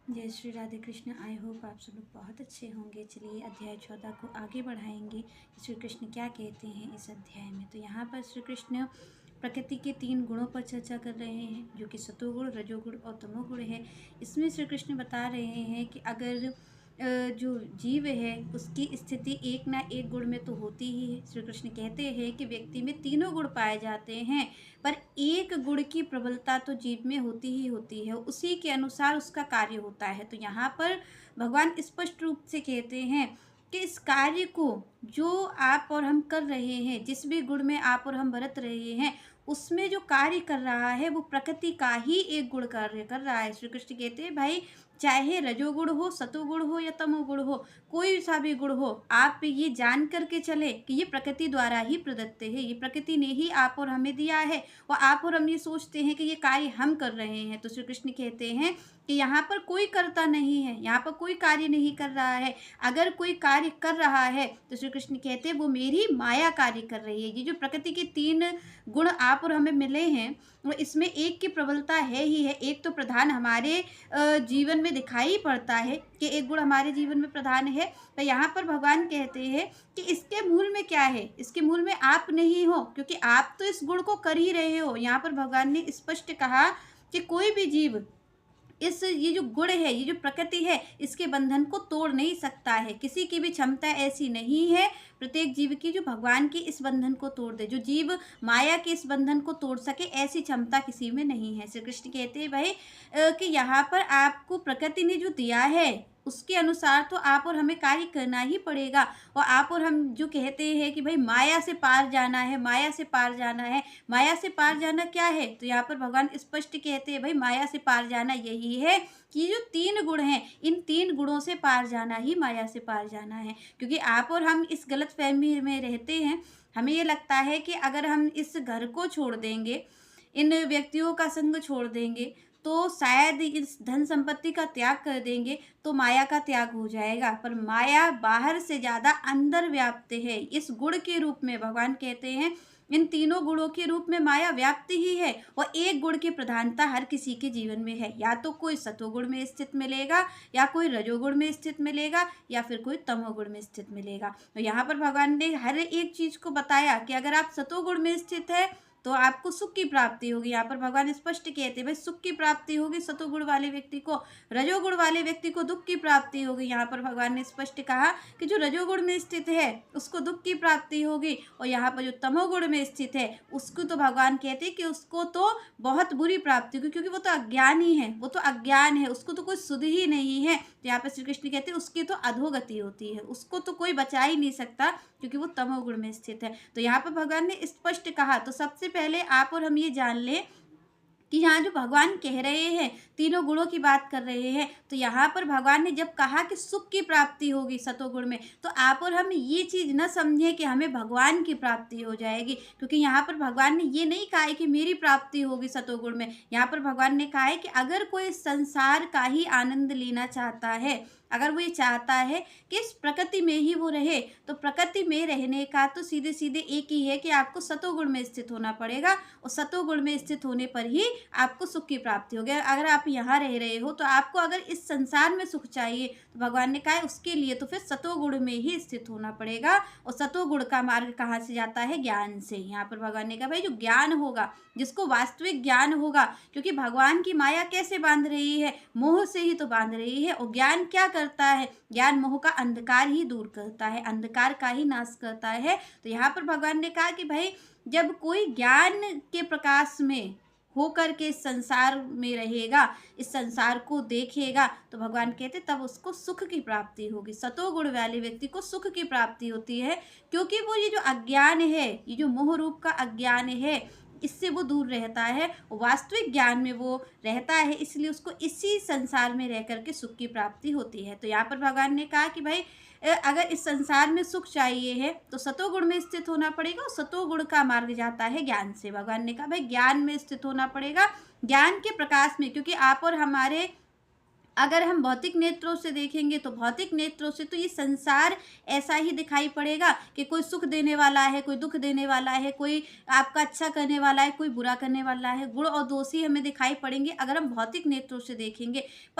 जय Shri Radhe Krishna. I hope आप सब लोग बहुत अच्छे होंगे। चलिए अध्याय 14 को आगे बढ़ाएंगे। श्री कृष्ण क्या कहते हैं इस अध्याय में। तो यहाँ पर श्री कृष्ण प्रकृति के 3 गुणों पर चर्चा कर रहे हैं, जो कि सतोगुण, रजोगुण और तमोगुण है। इसमें श्री कृष्ण बता रहे हैं कि अगर जो जीव है उसकी स्थिति एक ना एक गुण में तो होती ही है। श्री कृष्ण कहते हैं कि व्यक्ति में तीनों गुण पाए जाते हैं, पर एक गुण की प्रबलता तो जीव में होती ही होती है, उसी के अनुसार उसका कार्य होता है। तो यहाँ पर भगवान स्पष्ट रूप से कहते हैं कि इस कार्य को जो आप और हम कर रहे हैं, जिस भी गुण में आप और हम बरत रहे हैं, उसमें जो कार्य कर रहा है वो प्रकृति का ही एक गुण कार्य कर रहा है। श्री कृष्ण कहते हैं भाई, चाहे रजोगुण हो, सतोगुण हो या तमोगुण हो, कोई सा भी गुण हो, आप ये जान करके चले कि ये प्रकृति द्वारा ही प्रदत्त है, ये प्रकृति ने ही आप और हमें दिया है, और आप और हम ये सोचते हैं कि ये कार्य हम कर रहे हैं। तो श्री कृष्ण कहते हैं कि यहाँ पर कोई कर्ता नहीं है, यहाँ पर कोई कार्य नहीं कर रहा है। अगर कोई कार्य कर रहा है तो श्री कृष्ण कहते हैं वो मेरी माया कार्य कर रही है। ये जो प्रकृति के 3 गुण आप और हमें मिले हैं, वो इसमें एक की प्रबलता है ही है। एक तो प्रधान हमारे जीवन में दिखाई पड़ता है कि एक गुण हमारे जीवन में प्रधान है। तो यहाँ पर भगवान कहते हैं कि इसके मूल में क्या है, इसके मूल में आप नहीं हो, क्योंकि आप तो इस गुण को कर ही रहे हो। यहाँ पर भगवान ने स्पष्ट कहा कि कोई भी जीव ये जो गुण है, ये जो प्रकृति है, इसके बंधन को तोड़ नहीं सकता है। किसी की भी क्षमता ऐसी नहीं है प्रत्येक जीव की जो भगवान के इस बंधन को तोड़ दे, जो जीव माया के इस बंधन को तोड़ सके, ऐसी क्षमता किसी में नहीं है। श्री कृष्ण कहते हैं भाई कि यहाँ पर आपको प्रकृति ने जो दिया है उसके अनुसार तो आप और हमें कार्य करना ही पड़ेगा। और आप और हम जो कहते हैं कि भाई माया से पार जाना है, माया से पार जाना है, माया से पार जाना क्या है, तो यहाँ पर भगवान स्पष्ट कहते हैं भाई माया से पार जाना यही है कि जो 3 गुण हैं, इन 3 गुणों से पार जाना ही माया से पार जाना है। क्योंकि आप और हम इस गलतफहमी में रहते हैं, हमें ये लगता है कि अगर हम इस घर को छोड़ देंगे, इन व्यक्तियों का संग छोड़ देंगे, तो शायद इस धन संपत्ति का त्याग कर देंगे तो माया का त्याग हो जाएगा। पर माया बाहर से ज़्यादा अंदर व्याप्त है। इस गुण के रूप में भगवान कहते हैं, इन तीनों गुणों के रूप में माया व्याप्त ही है, और एक गुण की प्रधानता हर किसी के जीवन में है। या तो कोई सतोगुण में स्थित मिलेगा, या कोई रजोगुण में स्थित मिलेगा, या फिर कोई तमोगुण में स्थित मिलेगा। तो यहाँ पर भगवान ने हर एक चीज़ को बताया कि अगर आप सतोगुण में स्थित है तो आपको सुख की प्राप्ति होगी। यहाँ पर भगवान स्पष्ट कहते हैं भाई सुख की प्राप्ति होगी सतोगुण वाले व्यक्ति को, रजोगुण वाले व्यक्ति को दुख की प्राप्ति होगी। यहाँ पर भगवान ने स्पष्ट कहा कि जो रजोगुण में स्थित है उसको दुख की प्राप्ति होगी, और यहाँ पर जो तमोगुण में स्थित है उसको तो भगवान कहते हैं कि उसको तो बहुत बुरी प्राप्ति होगी, क्योंकि वो तो अज्ञानी है, वो तो अज्ञान है, उसको तो कोई सुध ही नहीं है। तो यहाँ पर श्री कृष्ण कहते हैं उसकी तो अधोगति होती है, उसको तो कोई बचा ही नहीं सकता, क्योंकि वो तमोगुण में स्थित है। तो यहाँ पर भगवान ने स्पष्ट कहा। तो सबसे पहले आप और हम ये जान लें कि यहाँ जो भगवान कह रहे हैं, तीनों गुणों की बात कर रहे हैं, तो यहाँ पर भगवान ने जब कहा कि सुख की प्राप्ति होगी सतोगुण में, तो आप और हम ये चीज़ न समझें कि हमें भगवान की प्राप्ति हो जाएगी। क्योंकि यहाँ पर भगवान ने ये नहीं कहा है कि मेरी प्राप्ति होगी सतोगुण में। यहाँ पर भगवान ने कहा है कि अगर कोई संसार का ही आनंद लेना चाहता है, अगर वो ये चाहता है कि इस प्रकृति में ही वो रहे, तो प्रकृति में रहने का तो सीधे सीधे एक ही है कि आपको सतोगुण में स्थित होना पड़ेगा, और सतोगुण में स्थित होने पर ही आपको सुख की प्राप्ति होगी। अगर आप यहाँ रह रहे हो तो आपको अगर इस संसार में सुख चाहिए, तो भगवान ने कहा है उसके लिए तो फिर सतोगुण में ही स्थित होना पड़ेगा। और सतोगुण का मार्ग कहाँ से जाता है? ज्ञान से। यहाँ पर भगवान ने कहा भाई जो ज्ञान होगा, जिसको वास्तविक ज्ञान होगा, क्योंकि भगवान की माया कैसे बांध रही है? मोह से ही तो बांध रही है। और ज्ञान क्या करता है? ज्ञान मोह का अंधकार ही दूर करता है, अंधकार का ही नाश करता है। तो यहाँ पर भगवान ने कहा कि भाई जब कोई ज्ञान के प्रकाश में होकर के इस संसार में रहेगा, इस संसार को देखेगा, तो भगवान कहते तब उसको सुख की प्राप्ति होगी। सतोगुण वाले व्यक्ति को सुख की प्राप्ति होती है, क्योंकि वो ये जो अज्ञान है, ये जो मोह रूप का अज्ञान है, इससे वो दूर रहता है, वास्तविक ज्ञान में वो रहता है, इसलिए उसको इसी संसार में रह करके सुख की प्राप्ति होती है। तो यहाँ पर भगवान ने कहा कि भाई अगर इस संसार में सुख चाहिए है तो सतोगुण में स्थित होना पड़ेगा, और सतोगुण का मार्ग जाता है ज्ञान से। भगवान ने कहा भाई ज्ञान में स्थित होना पड़ेगा, ज्ञान के प्रकाश में। क्योंकि आप और हमारे अगर हम भौतिक नेत्रों से देखेंगे तो भौतिक नेत्रों से तो ये संसार ऐसा ही दिखाई पड़ेगा कि कोई सुख देने वाला है, कोई दुख देने वाला है, कोई आपका अच्छा करने वाला है, कोई बुरा करने वाला है। गुण और दोषी हमें दिखाई पड़ेंगे अगर हम भौतिक नेत्रों से देखेंगे।